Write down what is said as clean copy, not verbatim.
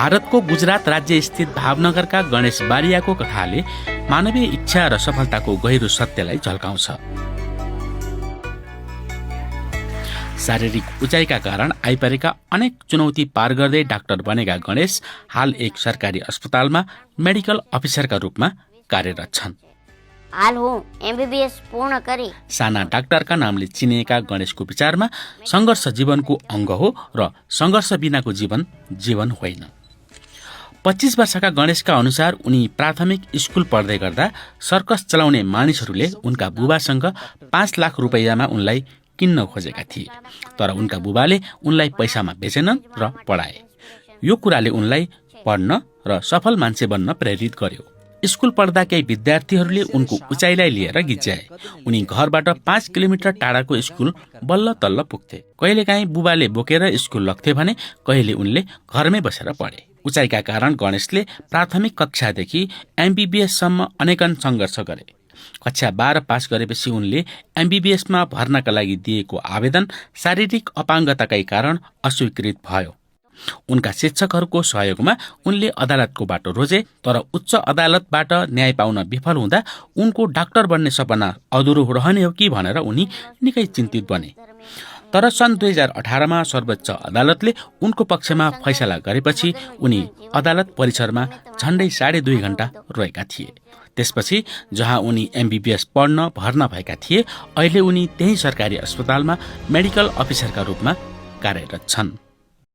भारतको गुजरात राज्य स्थित भावनगरका गणेश बारियाको कथाले मानवीय इच्छा र सफलताको गहिरो सत्यलाई झल्काउँछ। शारीरिक उचाइका कारण आइपरेका अनेक चुनौती पार गर्दै डाक्टर बनेका गणेश हाल एक सरकारी अस्पतालमा मेडिकल अफिसरका रूपमा कार्यरत छन्। हाल हूँ एमबीबीएस पूर्ण गरी साना डाक्टरका नामले चिनिएका गणेशको विचारमा सङ्घर्ष जीवनको अङ्ग हो र सङ्घर्ष बिनाको जीवन जीवन होइन। 25 वर्षका गणेशका अनुसार उनी प्राथमिक स्कुल पढ्दै गर्दा सर्कस चलाउने मानिसहरूले उनका बुबासँग 5 लाख रुपैयाँमा उनलाई किन्न खोजेका थिए, तर उनका बुबाले उनलाई पैसामा बेचेनन् र पढाए। यो कुराले उनलाई पढ्न र सफल मान्छे बन्न प्रेरित गर्यो। स्कुल पढ्दा केही विद्यार्थीहरूले उनको उचाइलाई लिएर गिज्याए। उनी घरबाट 5 किलोमिटर टाढाको स्कुल बल्ल तल्ल पुग्थे। कहिलेकाहीँ बुबाले बोकेर स्कुल लग्थे भने कहिले उनले घरमै बसेर पढे। उचाइका कारण गणेशले प्राथमिक कक्षादेखि एमबीबीएससम्म अनेकन सङ्घर्ष गरे। कक्षा 12 पास गरेपछि उनले एमबीबीएसमा भर्नाका लागि दिएको आवेदन शारीरिक अपाङ्गताकै कारण अस्वीकृत भयो। उनका शिक्षकहरूको सहयोगमा उनले अदालतको बाटो रोजे, तर उच्च अदालतबाट न्याय पाउन विफल हुँदा उनको डाक्टर बन्ने सपना अधुरो रहने हो कि भनेर उनी निकै चिन्तित बने। तर सन् 2018मा सर्वोच्च अदालतले उनको पक्षमा फैसला गरेपछि उनी अदालत परिसरमा झण्डै 2.5 घण्टा रोएका थिए। त्यसपछि जहाँ उनी एमबीबीएस पढ्न भर्ना भएका थिए, अहिले उनी त्यही सरकारी अस्पतालमा मेडिकल अफिसरका रूपमा कार्यरत छन्।